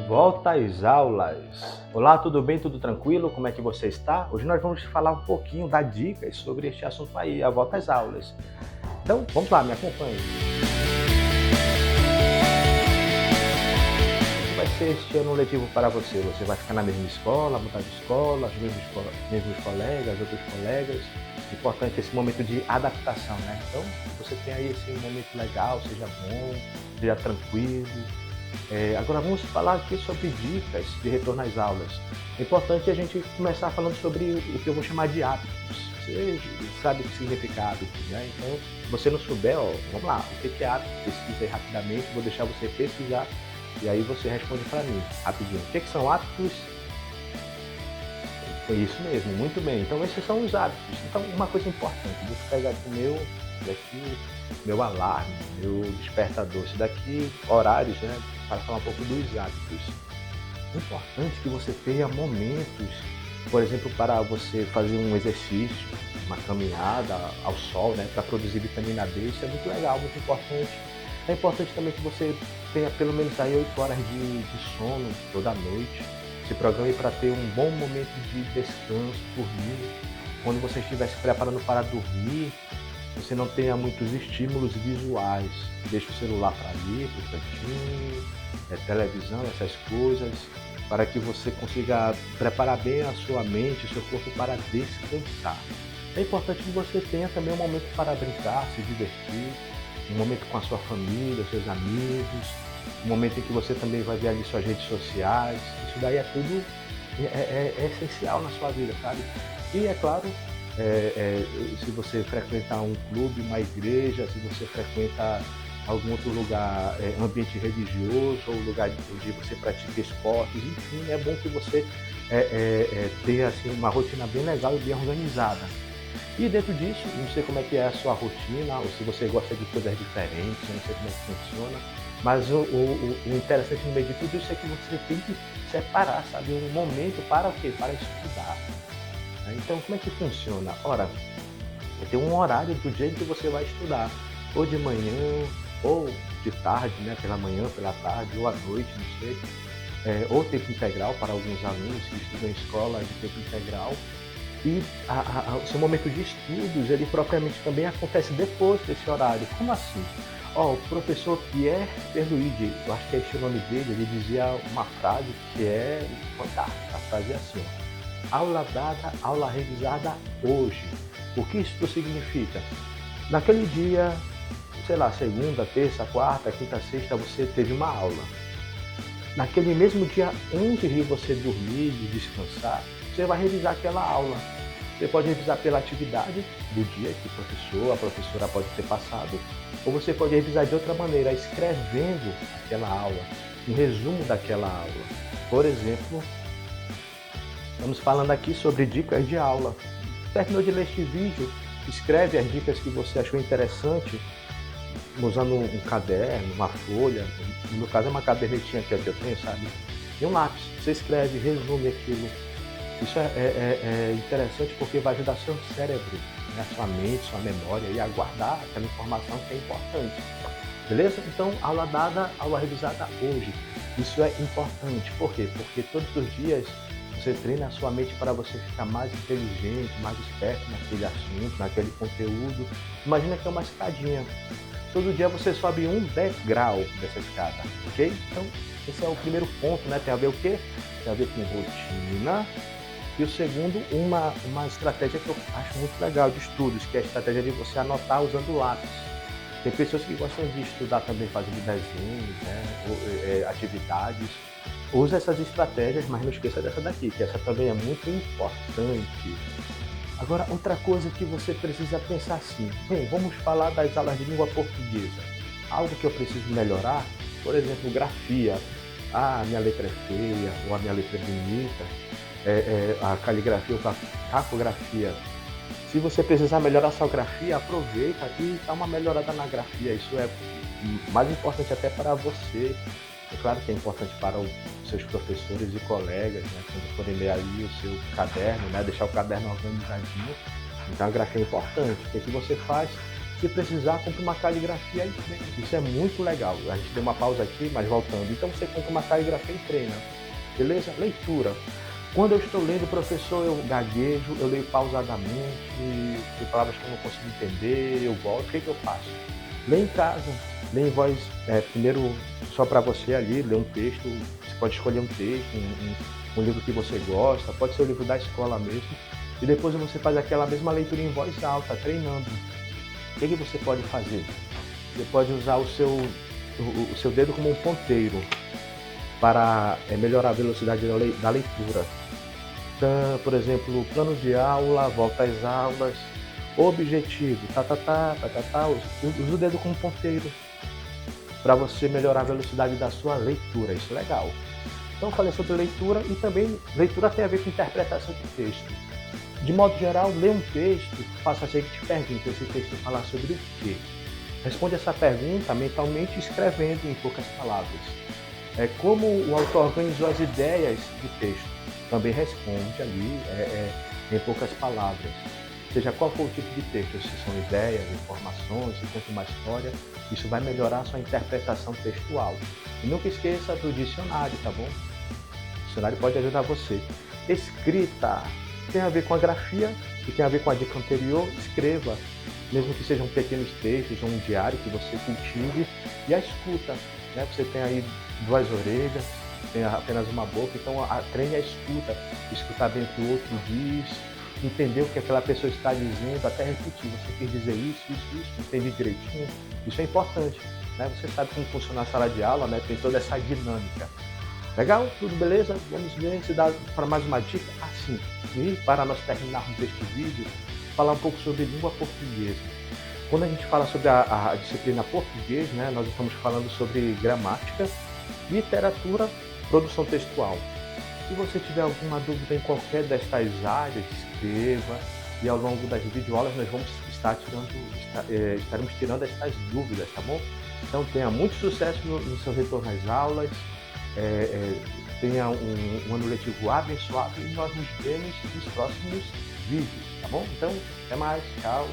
Volta às aulas. Olá, tudo bem? Tudo tranquilo? Como é que você está? Hoje nós vamos falar um pouquinho, dar dicas sobre este assunto aí, a volta às aulas. Então, vamos lá, me acompanhe. Como vai ser este ano letivo para você? Você vai ficar na mesma escola, mudar de escola, mesmos colegas, outros colegas? Importante esse momento de adaptação, né? Então, você tem aí esse momento legal, seja bom, seja tranquilo. Agora vamos falar aqui sobre dicas de retorno às aulas. É importante a gente começar falando sobre o que eu vou chamar de hábitos. Você sabe o que significa hábitos, né? Então, se você não souber, ó, vamos lá, o que é hábito? Pesquisa aí rapidamente, vou deixar você pesquisar e aí você responde para mim, rapidinho. O que são hábitos? É isso mesmo, muito bem. Então, esses são os hábitos. Então, uma coisa importante, deixa eu pegar meu alarme, meu despertador. Isso daqui, horários, né? Para falar um pouco dos hábitos. É importante que você tenha momentos, por exemplo, para você fazer um exercício, uma caminhada ao sol, né? Para produzir vitamina D. Isso é muito legal, muito importante. É importante também que você tenha pelo menos aí 8 horas de sono toda noite. Se programe para ter um bom momento de descanso, dormir. Quando você estiver se preparando para dormir, você não tenha muitos estímulos visuais. Deixe o celular para ali, para o cantinho, televisão, essas coisas, para que você consiga preparar bem a sua mente, o seu corpo para descansar. É importante que você tenha também um momento para brincar, se divertir, um momento com a sua família, seus amigos, um momento em que você também vai ver ali suas redes sociais. Isso daí é tudo é essencial na sua vida, sabe? E é claro, se você frequentar um clube, uma igreja, se você frequenta algum outro lugar, ambiente religioso, ou lugar onde você pratica esportes, enfim, é bom que você tenha assim, uma rotina bem legal e bem organizada. E dentro disso, não sei como é que é a sua rotina, ou se você gosta de coisas diferentes, eu não sei como é que funciona, mas o interessante no meio de tudo isso é que você tem que separar, sabe, um momento para o quê? Para estudar. Né? Então, como é que funciona? Ora, tem um horário do dia em que você vai estudar, ou de manhã, ou de tarde, né, pela manhã, pela tarde, ou à noite, não sei, ou tempo integral para alguns alunos que estudam em escola de tempo integral. E o seu momento de estudos, ele propriamente também acontece depois desse horário. Como assim? O professor Pierre Perluigi, eu acho que é esse o nome dele, ele dizia uma frase que é fantástica. A frase é assim, ó: aula dada, aula revisada hoje. O que isso significa? Naquele dia, sei lá, segunda, terça, quarta, quinta, sexta, você teve uma aula. Naquele mesmo dia, antes de você dormir, de descansar, você vai revisar aquela aula. Você pode revisar pela atividade do dia que a professora pode ter passado, ou você pode revisar de outra maneira, escrevendo aquela aula, um resumo daquela aula. Por exemplo, estamos falando aqui sobre dicas de aula. Terminou de ler este vídeo, escreve as dicas que você achou interessante, usando um caderno, uma folha, no meu caso é uma cadernetinha que eu tenho, sabe? E um lápis. Você escreve, resume aquilo. Isso é interessante porque vai ajudar seu cérebro, né, sua mente, sua memória, e a guardar aquela informação que é importante. Beleza? Então, aula dada, aula revisada hoje. Isso é importante. Por quê? Porque todos os dias você treina a sua mente para você ficar mais inteligente, mais esperto naquele assunto, naquele conteúdo. Imagina que é uma escadinha. Todo dia você sobe um degrau dessa escada, ok? Então, esse é o primeiro ponto, né? Tem a ver o quê? Tem a ver com rotina. E o segundo, uma estratégia que eu acho muito legal de estudos, que é a estratégia de você anotar usando lápis. Tem pessoas que gostam de estudar também fazendo desenhos, né? Ou, atividades. Use essas estratégias, mas não esqueça dessa daqui, que essa também é muito importante. Agora, outra coisa que você precisa pensar assim, bem, vamos falar das aulas de língua portuguesa. Algo que eu preciso melhorar, por exemplo, grafia. A minha letra é feia, ou a minha letra é bonita, a caligrafia ou a cacografia. Se você precisar melhorar a sua grafia, aproveita e dá uma melhorada na grafia. Isso é mais importante até para você. É claro que é importante para os seus professores e colegas, né, quando forem ler ali o seu caderno, né, deixar o caderno organizadinho. Então a grafia é importante. O que você faz? Se precisar, compre uma caligrafia e treina. Isso é muito legal. A gente deu uma pausa aqui, mas voltando. Então você compra uma caligrafia e treina. Beleza? Leitura. Quando eu estou lendo, professor, eu gaguejo, eu leio pausadamente, tem palavras que eu não consigo entender, eu volto. O que eu faço? Lê em casa, lê em voz, primeiro só para você ali, lê um texto, você pode escolher um texto, um livro que você gosta, pode ser o livro da escola mesmo, e depois você faz aquela mesma leitura em voz alta, treinando. O que você pode fazer? Você pode usar o seu dedo como um ponteiro para melhorar a velocidade da leitura. Então, por exemplo, plano de aula, volta às aulas, objetivo, usa o dedo como ponteiro para você melhorar a velocidade da sua leitura, isso é legal. Então, eu falei sobre leitura e também leitura tem a ver com interpretação de texto. De modo geral, lê um texto, faça a seguinte pergunta: esse texto fala sobre o quê? Responde essa pergunta mentalmente escrevendo em poucas palavras. Como o autor organizou as ideias do texto. Também responde ali em poucas palavras. Seja qual for o tipo de texto, se são ideias, informações, se conta uma história, isso vai melhorar a sua interpretação textual. E nunca esqueça do dicionário, tá bom? O dicionário pode ajudar você. Escrita tem a ver com a grafia e tem a ver com a dica anterior. Escreva, mesmo que sejam pequenos textos ou um diário que você cultive. E a escuta, né? Você tem aí duas orelhas, tem apenas uma boca, então treine a escuta, escutar bem o que o outro diz, entender o que aquela pessoa está dizendo, até repetir, você quer dizer isso, entende direitinho, isso é importante, né? Você sabe como funciona a sala de aula, né? Tem toda essa dinâmica. Legal? Tudo beleza? Vamos ver se dá para mais uma dica assim. E para nós terminarmos este vídeo, falar um pouco sobre língua portuguesa. Quando a gente fala sobre a disciplina português, né, nós estamos falando sobre gramática, literatura, produção textual. Se você tiver alguma dúvida em qualquer destas áreas, escreva e ao longo das videoaulas nós vamos estaremos tirando estas dúvidas, tá bom? Então tenha muito sucesso no seu retorno às aulas, tenha um ano letivo abençoado e nós nos vemos nos próximos vídeos, tá bom? Então, até mais, tchau!